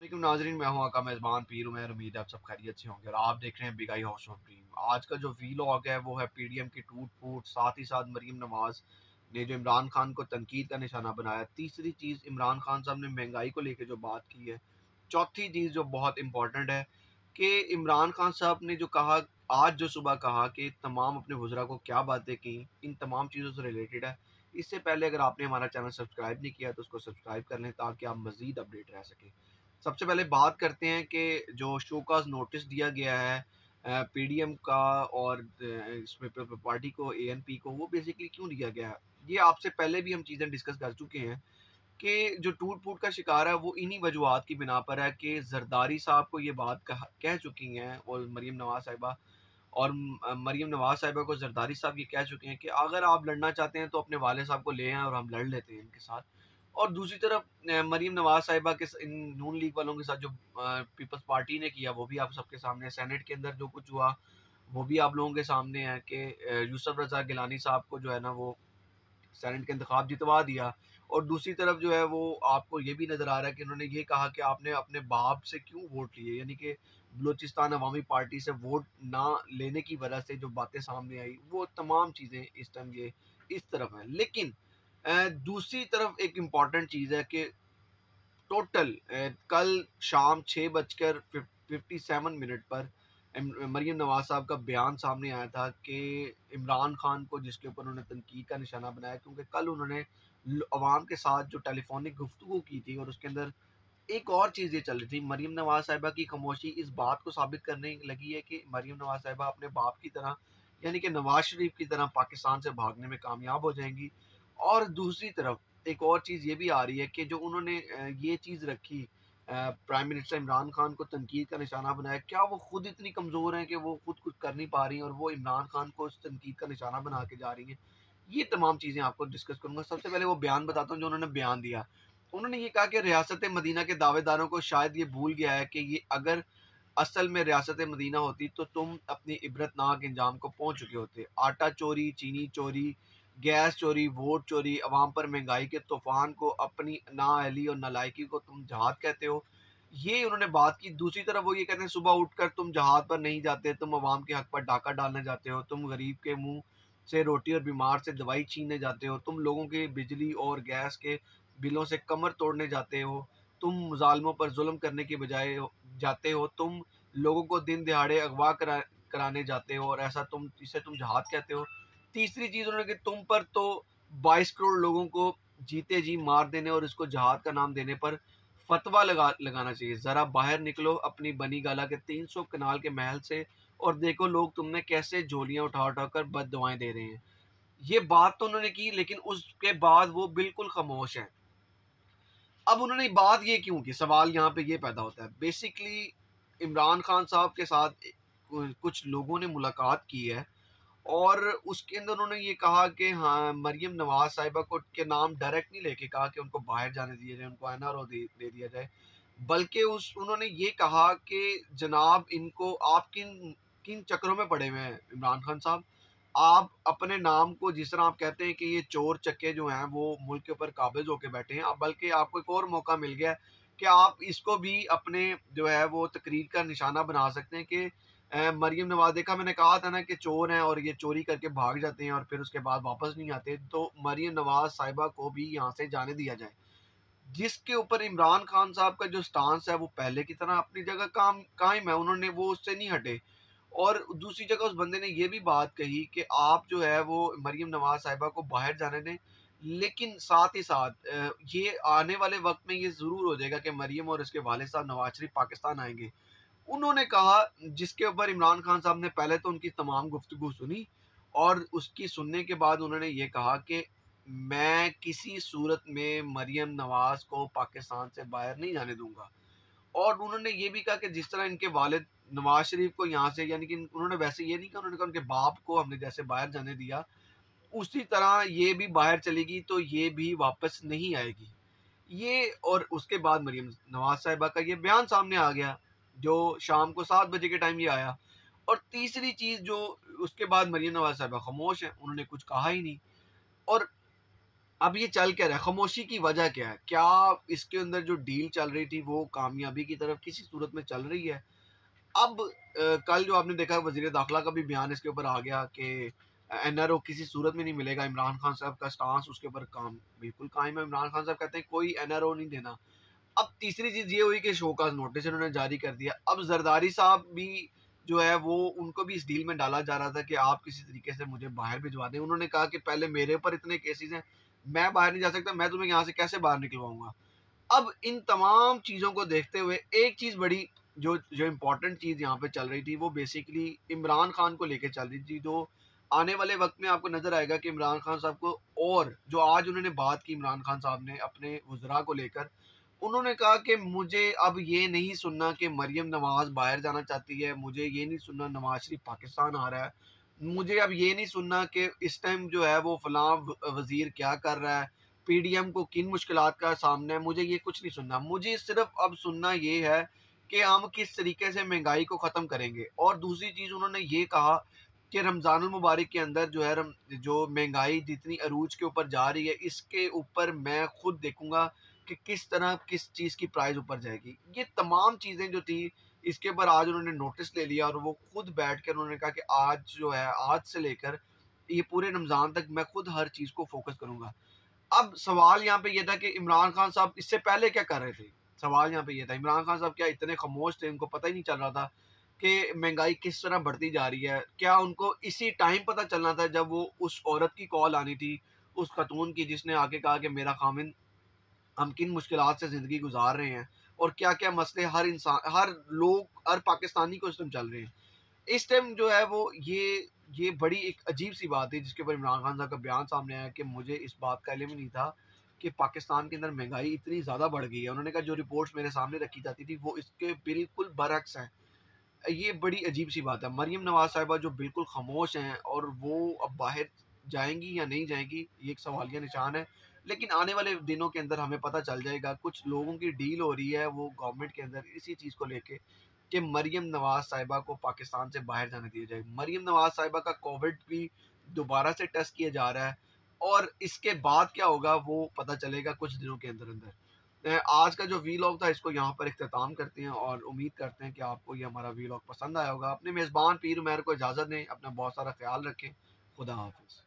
लेकिन नाजरीन, मैं हूं आका मेज़बान पीर उमैर। उम्मीद है आप सब खैरियत से होंगे और आप देख रहे हैं big I house of dream. आज का जो वीलॉग है वो है पीडीएम की टूट फूट, साथ ही साथ मरीम नवाज ने जो इमरान खान को तनकीद का निशाना बनाया। तीसरी चीज़, इमरान खान साहब ने महंगाई को लेकर जो बात की है। चौथी चीज़ जो बहुत इंपॉर्टेंट है कि इमरान खान साहब ने जो कहा, आज जो सुबह कहा कि तमाम अपने वज़रा को क्या बातें की, इन तमाम चीज़ों से रिलेटेड है। इससे पहले अगर आपने हमारा चैनल सब्सक्राइब नहीं किया तो उसको सब्सक्राइब कर लें ताकि आप मज़ीद अपडेट रह सकें। सबसे पहले बात करते हैं कि जो शोकॉज़ नोटिस दिया गया है पीडीएम का और इसमें पार्टी को, एएनपी को, वो बेसिकली क्यों दिया गया है। ये आपसे पहले भी हम चीज़ें डिस्कस कर चुके हैं कि जो टूट-फूट का शिकार है वो इन्हीं वजूहात की बिना पर है कि ज़रदारी साहब को ये बात कह चुकी हैं और मरीम नवाज़ साहिबा, और मरीम नवाज़ साहिबा को ज़रदारी साहब ये कह चुके हैं कि अगर आप लड़ना चाहते हैं तो अपने वाले साहब को ले आएँ और हम लड़ लेते हैं इनके साथ। और दूसरी तरफ मरीम नवाज़ साहिबा के इन नून लीग वालों के साथ जो पीपल्स पार्टी ने किया वो भी आप सबके सामने है। सेनेट के अंदर जो कुछ हुआ वो भी आप लोगों के सामने है कि यूसुफ रज़ा गिलानी साहब को जो है ना वो सेनेट के इंतखाब जितवा दिया। और दूसरी तरफ जो है वो आपको ये भी नज़र आ रहा है कि उन्होंने ये कहा कि आपने अपने बाप से क्यों वोट लिए, यानी कि बलूचिस्तान अवामी पार्टी से वोट ना लेने की वजह से जो बातें सामने आई, वो तमाम चीज़ें इस टाइम ये इस तरफ हैं। लेकिन दूसरी तरफ एक इम्पॉर्टेंट चीज़ है कि टोटल कल शाम 6:57 पर मरीम नवाज साहब का बयान सामने आया था कि इमरान खान को, जिसके ऊपर उन्होंने तनकीद का निशाना बनाया, क्योंकि कल उन्होंने अवाम के साथ जो टेलीफोनिक गुफ्तगू की थी और उसके अंदर एक और चीज़ ये चल रही थी। मरीम नवाज साहिबा की खामोशी इस बात को साबित करने लगी है कि मरीम नवाज साहिबा अपने बाप की तरह, यानी कि नवाज शरीफ की तरह, पाकिस्तान से भागने में कामयाब हो जाएंगी। और दूसरी तरफ एक और चीज़ ये भी आ रही है कि जो उन्होंने ये चीज़ रखी, प्राइम मिनिस्टर इमरान खान को तनकीद का निशाना बनाया, क्या वो खुद इतनी कमज़ोर हैं कि वो खुद कुछ कर नहीं पा रही हैं और वो इमरान खान को उस तनकीद का निशाना बना के जा रही हैं। ये तमाम चीज़ें आपको डिस्कस करूँगा। सबसे पहले वो बयान बताता हूँ जो उन्होंने बयान दिया। उन्होंने ये कहा कि रियासत मदीना के दावेदारों को शायद ये भूल गया है कि ये अगर असल में रियासत मदीना होती तो तुम अपनी इबरतनाक अंजाम को पहुंच चुके होते। आटा चोरी, चीनी चोरी, गैस चोरी, वोट चोरी, अवाम पर महंगाई के तूफान को, अपनी नाअहली और नालायकी को तुम जहाद कहते हो। ये उन्होंने बात की। दूसरी तरफ वो ये कहते हैं, सुबह उठकर तुम जहाद पर नहीं जाते, तुम अवाम के हक पर डाका डालने जाते हो, तुम गरीब के मुंह से रोटी और बीमार से दवाई छीनने जाते हो, तुम लोगों के बिजली और गैस के बिलों से कमर तोड़ने जाते हो, तुम मुजालमों पर जुल्म करने की बजाय जाते हो, तुम लोगों को दिन दिहाड़े अगवा कराने जाते हो और ऐसा तुम, इसे तुम जहाद कहते हो। तीसरी चीज़ उन्होंने कि तुम पर तो 22 करोड़ लोगों को जीते जी मार देने और इसको जहाद का नाम देने पर फतवा लगाना चाहिए। ज़रा बाहर निकलो अपनी बनी गाला के 300 कनाल के महल से और देखो लोग तुमने कैसे झोलियाँ उठा उठा कर बद दुआएं दे रहे हैं। ये बात तो उन्होंने की, लेकिन उसके बाद वो बिल्कुल खामोश हैं। अब उन्होंने बात ये क्यों की, सवाल यहाँ पे ये पैदा होता है। बेसिकली इमरान खान साहब के साथ कुछ लोगों ने मुलाकात की है और उसके अंदर उन्होंने ये कहा कि हाँ, मरीम नवाज साहिबा को के नाम डायरेक्ट नहीं लेके कहा कि उनको बाहर जाने दिया जाए, उनको एनआरओ दे दिया जाए, बल्कि उस उन्होंने ये कहा कि जनाब, इनको आप किन किन चक्रों में पड़े हुए हैं इमरान खान साहब। आप अपने नाम को जिस तरह आप कहते हैं कि ये चोर चक्के जो हैं वो मुल्क के ऊपर काबिज होके बैठे हैं, अब बल्कि आपको एक और मौका मिल गया है कि आप इसको भी अपने जो है वो तकरीर का निशाना बना सकते हैं कि मरीम नवाज, देखा मैंने कहा था ना कि चोर हैं और ये चोरी करके भाग जाते हैं और फिर उसके बाद वापस नहीं आते, तो मरीम नवाज साहिबा को भी यहाँ से जाने दिया जाए। जिसके ऊपर इमरान खान साहब का जो स्टांस है वो पहले की तरह अपनी जगह कायम है, उन्होंने वो उससे नहीं हटे। और दूसरी जगह उस बंदे ने ये भी बात कही कि आप जो है वो मरीम नवाज साहिबा को बाहर जाने दें, लेकिन साथ ही साथ ये आने वाले वक्त में ये ज़रूर हो जाएगा कि मरीम और इसके वालिद साहब नवाज शरीफ पाकिस्तान आएंगे। उन्होंने कहा, जिसके ऊपर इमरान खान साहब ने पहले तो उनकी तमाम गुफ्तगू सुनी और उसकी सुनने के बाद उन्होंने ये कहा कि मैं किसी सूरत में मरियम नवाज को पाकिस्तान से बाहर नहीं जाने दूंगा। और उन्होंने ये भी कहा कि जिस तरह इनके वालिद नवाज शरीफ को यहाँ से, यानी कि उन्होंने वैसे ये नहीं कहा, उन्होंने कहा उनके बाप को हमने जैसे बाहर जाने दिया उसी तरह ये भी बाहर चलेगी तो ये भी वापस नहीं आएगी। ये और उसके बाद मरियम नवाज साहिबा का ये बयान सामने आ गया जो शाम को 7 बजे के टाइम ये आया। और तीसरी चीज़ जो, उसके बाद मरियम नवाज साहिबा खामोश हैं, उन्होंने कुछ कहा ही नहीं। और अब ये चल क्या रहा है? खामोशी की वजह क्या है? क्या इसके अंदर जो डील चल रही थी वो कामयाबी की तरफ किसी सूरत में चल रही है? अब कल जो आपने देखा वज़ीर दाखिला का भी बयान इसके ऊपर आ गया कि एनआरओ किसी सूरत में नहीं मिलेगा। इमरान खान साहब का स्टांस उसके ऊपर काम बिल्कुल कायम है। इमरान खान साहब कहते हैं कोई एनआरओ नहीं देना। अब तीसरी चीज़ ये हुई कि शोकॉज़ नोटिस इन्होंने जारी कर दिया। अब ज़रदारी साहब भी जो है वो उनको भी इस डील में डाला जा रहा था कि आप किसी तरीके से मुझे बाहर भिजवा दें। उन्होंने कहा कि पहले मेरे ऊपर इतने केसेज़ हैं, मैं बाहर नहीं जा सकता, मैं तुम्हें यहाँ से कैसे बाहर निकलवाऊँगा? अब इन तमाम चीज़ों को देखते हुए एक चीज़ बड़ी जो जो इम्पोर्टेंट चीज़ यहाँ पे चल रही थी वो बेसिकली इमरान खान को लेके चल रही थी, जो आने वाले वक्त में आपको नज़र आएगा कि इमरान खान साहब को, और जो आज उन्होंने बात की इमरान खान साहब ने अपने वज़रा को लेकर, उन्होंने कहा कि मुझे अब ये नहीं सुनना कि मरियम नवाज़ बाहर जाना चाहती है, मुझे ये नहीं सुनना नवाज़ शरीफ पाकिस्तान आ रहा है, मुझे अब ये नहीं सुनना कि इस टाइम जो है वो फ़लाँ वज़ीर क्या कर रहा है, पीडीएम को किन मुश्किलात का सामना है, मुझे ये कुछ नहीं सुनना। मुझे सिर्फ़ अब सुनना ये है कि हम किस तरीके से महँगाई को ख़त्म करेंगे। और दूसरी चीज़ उन्होंने ये कहा कि रमज़ानुल मुबारक के अंदर जो है जो महँगाई जितनी अरूज के ऊपर जा रही है, इसके ऊपर मैं खुद देखूँगा कि किस तरह किस चीज़ की प्राइस ऊपर जाएगी। ये तमाम चीज़ें जो थी इसके ऊपर आज उन्होंने नोटिस ले लिया और वो खुद बैठ कर उन्होंने कहा कि आज जो है, आज से लेकर ये पूरे रमज़ान तक मैं खुद हर चीज़ को फ़ोकस करूँगा। अब सवाल यहाँ पे ये था कि इमरान खान साहब इससे पहले क्या कर रहे थे? सवाल यहाँ पे ये था, इमरान खान साहब क्या इतने खामोश थे, उनको पता ही नहीं चल रहा था कि महँगाई किस तरह बढ़ती जा रही है? क्या उनको इसी टाइम पता चलना था जब वो उस औरत की कॉल आनी थी, उस खातून की जिसने आके कहा कि मेरा ख़ाविंद, हम किन मुश्किलात से ज़िंदगी गुज़ार रहे हैं और क्या-क्या मसले हर लोग, हर पाकिस्तानी को इस टाइम चल रहे हैं। इस टाइम जो है वो ये बड़ी एक अजीब-सी बात है जिसके ऊपर इमरान खान साहब का बयान सामने आया कि मुझे इस बात का इल्म ही नहीं था कि पाकिस्तान के अंदर महँगाई इतनी ज़्यादा बढ़ गई है। उन्होंने कहा जो रिपोर्ट्स मेरे सामने रखी जाती थी वो इसके बिल्कुल बरअक्स हैं। ये बड़ी अजीब-सी बात है। मरियम नवाज़ साहिबा जो बिल्कुल ख़ामोश हैं और वो अब बाहर जाएँगी या नहीं जाएँगी, ये एक सवालिया निशान है। लेकिन आने वाले दिनों के अंदर हमें पता चल जाएगा। कुछ लोगों की डील हो रही है वो गवर्नमेंट के अंदर इसी चीज़ को लेके कि मरियम नवाज़ साहिबा को पाकिस्तान से बाहर जाने दिया जाए। मरियम नवाज़ साहिबा का कोविड भी दोबारा से टेस्ट किया जा रहा है और इसके बाद क्या होगा वो पता चलेगा कुछ दिनों के अंदर-अंदर। आज का जो वीलॉग था इसको यहाँ पर इख्तिताम करते हैं और उम्मीद करते हैं कि आपको ये हमारा वीलॉग पसंद आया होगा। अपने मेज़बान पीर उमैर को इजाज़त दें, अपना बहुत सारा ख़्याल रखें। खुदा हाफ़िज़।